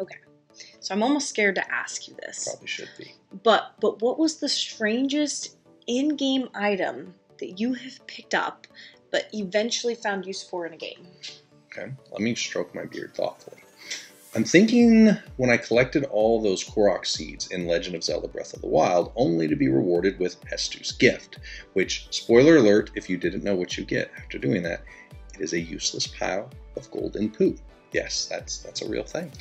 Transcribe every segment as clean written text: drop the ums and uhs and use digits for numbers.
Okay. So I'm almost scared to ask you this. Probably should be. But what was the strangest in-game item that you have picked up but eventually found use for in a game? Okay, let me stroke my beard thoughtfully. I'm thinking when I collected all those Korok seeds in Legend of Zelda Breath of the Wild, only to be rewarded with Hestu's gift, which, spoiler alert, if you didn't know what you get after doing that, it is a useless pile of golden poo. Yes, that's a real thing.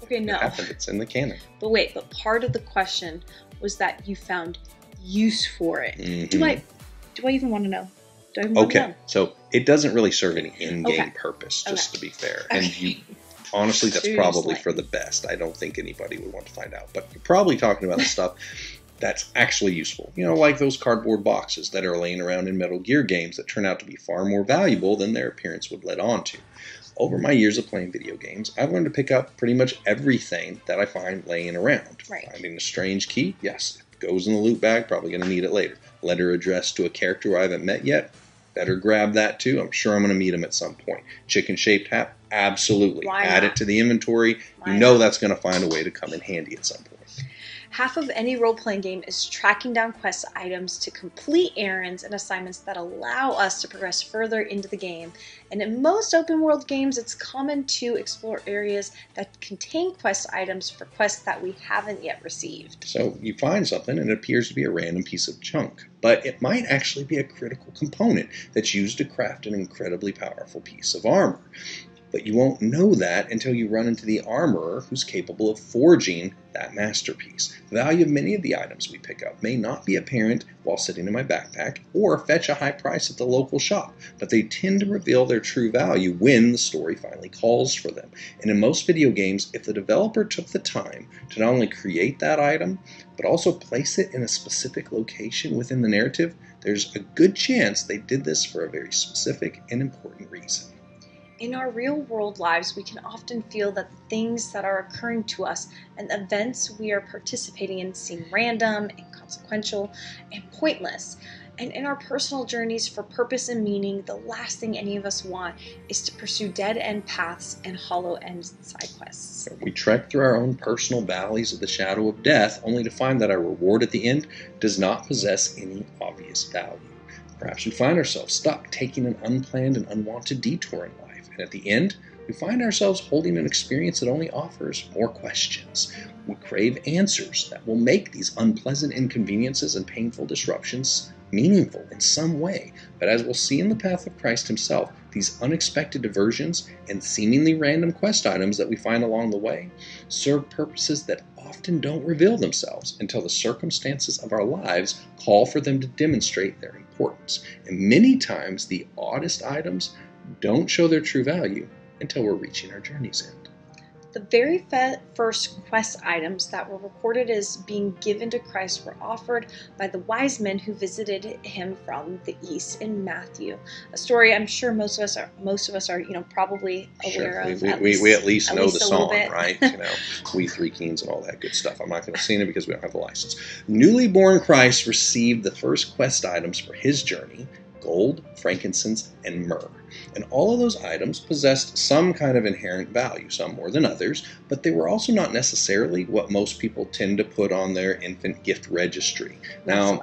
Okay, no. It happened. It's in the canon. But wait, but part of the question was that you found use for it. Mm-hmm. Do I even want to know? Do I even want to know? So it doesn't really serve any in-game purpose, just to be fair. Okay. And honestly, that's probably for the best. I don't think anybody would want to find out. But you're probably talking about the stuff that's actually useful. You know, like those cardboard boxes that are laying around in Metal Gear games that turn out to be far more valuable than their appearance would let on to. Over my years of playing video games, I've learned to pick up pretty much everything that I find laying around. Right. Finding a strange key, yes, it goes in the loot bag, probably going to need it later. Letter addressed to a character I haven't met yet, better grab that too. I'm sure I'm going to meet him at some point. Chicken-shaped hat, absolutely. Add it to the inventory. You know that's going to find a way to come in handy at some point. Half of any role-playing game is tracking down quest items to complete errands and assignments that allow us to progress further into the game. And in most open-world games, it's common to explore areas that contain quest items for quests that we haven't yet received. So you find something and it appears to be a random piece of junk, but it might actually be a critical component that's used to craft an incredibly powerful piece of armor. But you won't know that until you run into the armorer who's capable of forging that masterpiece. The value of many of the items we pick up may not be apparent while sitting in my backpack or fetch a high price at the local shop, but they tend to reveal their true value when the story finally calls for them. And in most video games, if the developer took the time to not only create that item, but also place it in a specific location within the narrative, there's a good chance they did this for a very specific and important reason. In our real-world lives, we can often feel that the things that are occurring to us and the events we are participating in seem random, inconsequential, and pointless. And in our personal journeys for purpose and meaning, the last thing any of us want is to pursue dead-end paths and hollow-end side quests. We trek through our own personal valleys of the shadow of death, only to find that our reward at the end does not possess any obvious value. Perhaps we find ourselves stuck taking an unplanned and unwanted detour in life. And at the end, we find ourselves holding an experience that only offers more questions. We crave answers that will make these unpleasant inconveniences and painful disruptions meaningful in some way. But as we'll see in the path of Christ himself, these unexpected diversions and seemingly random quest items that we find along the way serve purposes that often don't reveal themselves until the circumstances of our lives call for them to demonstrate their importance. And many times, the oddest items don't show their true value until we're reaching our journey's end. The very first quest items that were recorded as being given to Christ were offered by the wise men who visited him from the east in Matthew. A story I'm sure most of us are probably aware of. We at least know the song, right? We Three Kings and all that good stuff. I'm not going to sing it because we don't have the license. Newly born Christ received the first quest items for his journey: gold, frankincense, and myrrh. And all of those items possessed some kind of inherent value, some more than others, but they were also not necessarily what most people tend to put on their infant gift registry. Now,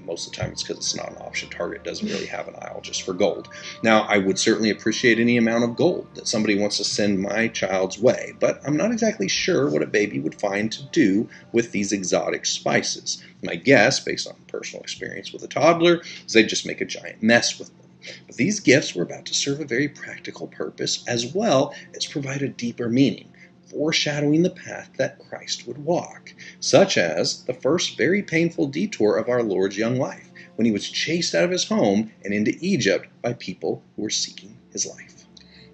most of the time it's because it's not an option. Target doesn't really have an aisle just for gold. Now, I would certainly appreciate any amount of gold that somebody wants to send my child's way, but I'm not exactly sure what a baby would find to do with these exotic spices. My guess, based on personal experience with a toddler, is they'd just make a giant mess with them. But these gifts were about to serve a very practical purpose, as well as provide a deeper meaning, foreshadowing the path that Christ would walk, such as the first very painful detour of our Lord's young life, when he was chased out of his home and into Egypt by people who were seeking his life.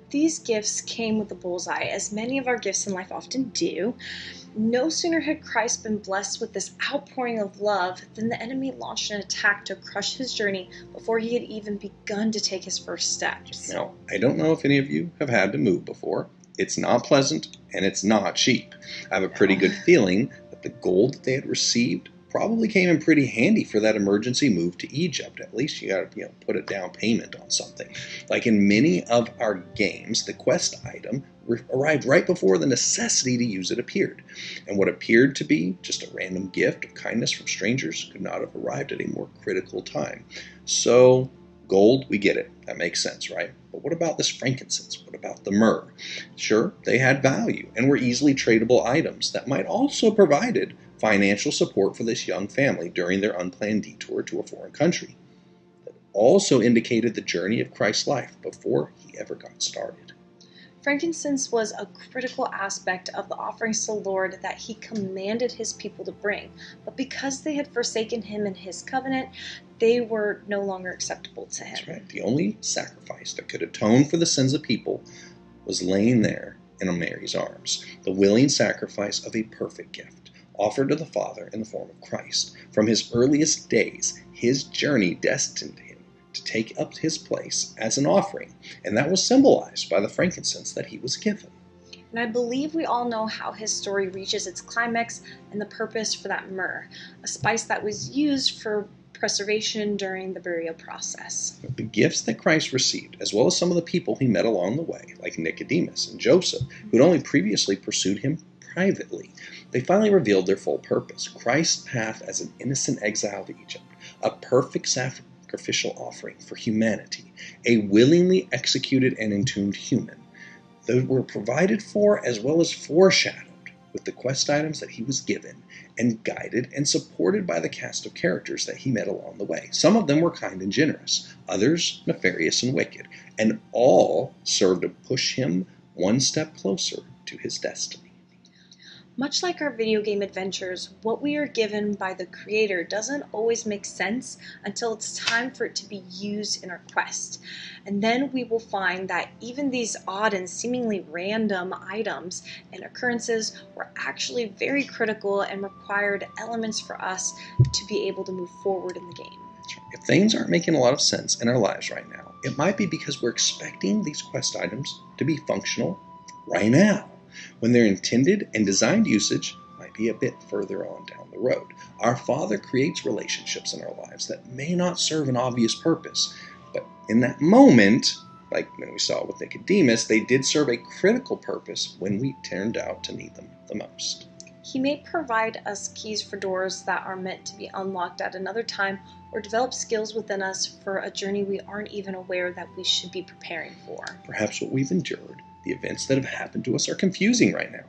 These gifts came with a bullseye, as many of our gifts in life often do. No sooner had Christ been blessed with this outpouring of love than the enemy launched an attack to crush his journey before he had even begun to take his first steps. Now, I don't know if any of you have had to move before. It's not pleasant, and it's not cheap. I have a pretty good feeling that the gold that they had received probably came in pretty handy for that emergency move to Egypt. At least you got to put a down payment on something. Like in many of our games, the quest item arrived right before the necessity to use it appeared. And what appeared to be just a random gift of kindness from strangers could not have arrived at a more critical time. So gold, we get it. That makes sense, right? But what about this frankincense? What about the myrrh? Sure, they had value and were easily tradable items that might also provided financial support for this young family during their unplanned detour to a foreign country. That also indicated the journey of Christ's life before he ever got started. Frankincense was a critical aspect of the offerings to the Lord that he commanded his people to bring, but because they had forsaken him and his covenant, they were no longer acceptable to him. That's right. The only sacrifice that could atone for the sins of people was laying there in Mary's arms, the willing sacrifice of a perfect gift, offered to the Father in the form of Christ. From his earliest days, his journey destined him to take up his place as an offering, and that was symbolized by the frankincense that he was given. And I believe we all know how his story reaches its climax and the purpose for that myrrh, a spice that was used for preservation during the burial process. The gifts that Christ received, as well as some of the people he met along the way, like Nicodemus and Joseph, who had only previously pursued him privately, they finally revealed their full purpose. Christ's path as an innocent exile to Egypt, a perfect sacrificial offering for humanity, a willingly executed and entombed human. Those were provided for as well as foreshadowed with the quest items that he was given, and guided and supported by the cast of characters that he met along the way. Some of them were kind and generous, others nefarious and wicked, and all served to push him one step closer to his destiny. Much like our video game adventures, what we are given by the Creator doesn't always make sense until it's time for it to be used in our quest. And then we will find that even these odd and seemingly random items and occurrences were actually very critical and required elements for us to be able to move forward in the game. If things aren't making a lot of sense in our lives right now, it might be because we're expecting these quest items to be functional right now, when their intended and designed usage might be a bit further on down the road. Our Father creates relationships in our lives that may not serve an obvious purpose, but in that moment, like when we saw with Nicodemus, they did serve a critical purpose when we turned out to need them the most. He may provide us keys for doors that are meant to be unlocked at another time, or develop skills within us for a journey we aren't even aware that we should be preparing for. Perhaps what we've endured, the events that have happened to us, are confusing right now.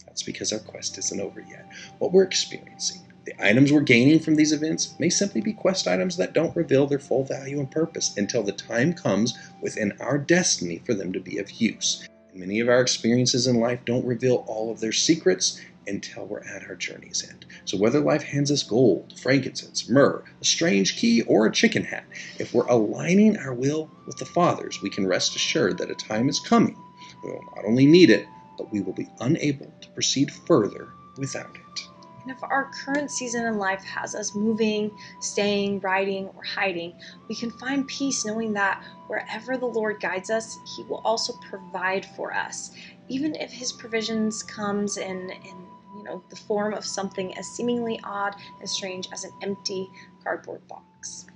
That's because our quest isn't over yet. What we're experiencing, the items we're gaining from these events, may simply be quest items that don't reveal their full value and purpose until the time comes within our destiny for them to be of use. And many of our experiences in life don't reveal all of their secrets until we're at our journey's end. So whether life hands us gold, frankincense, myrrh, a strange key, or a chicken hat, if we're aligning our will with the Father's, we can rest assured that a time is coming. We will not only need it, but we will be unable to proceed further without it. And if our current season in life has us moving, staying, riding, or hiding, we can find peace knowing that wherever the Lord guides us, He will also provide for us, even if His provisions comes in the form of something as seemingly odd and strange as an empty cardboard box.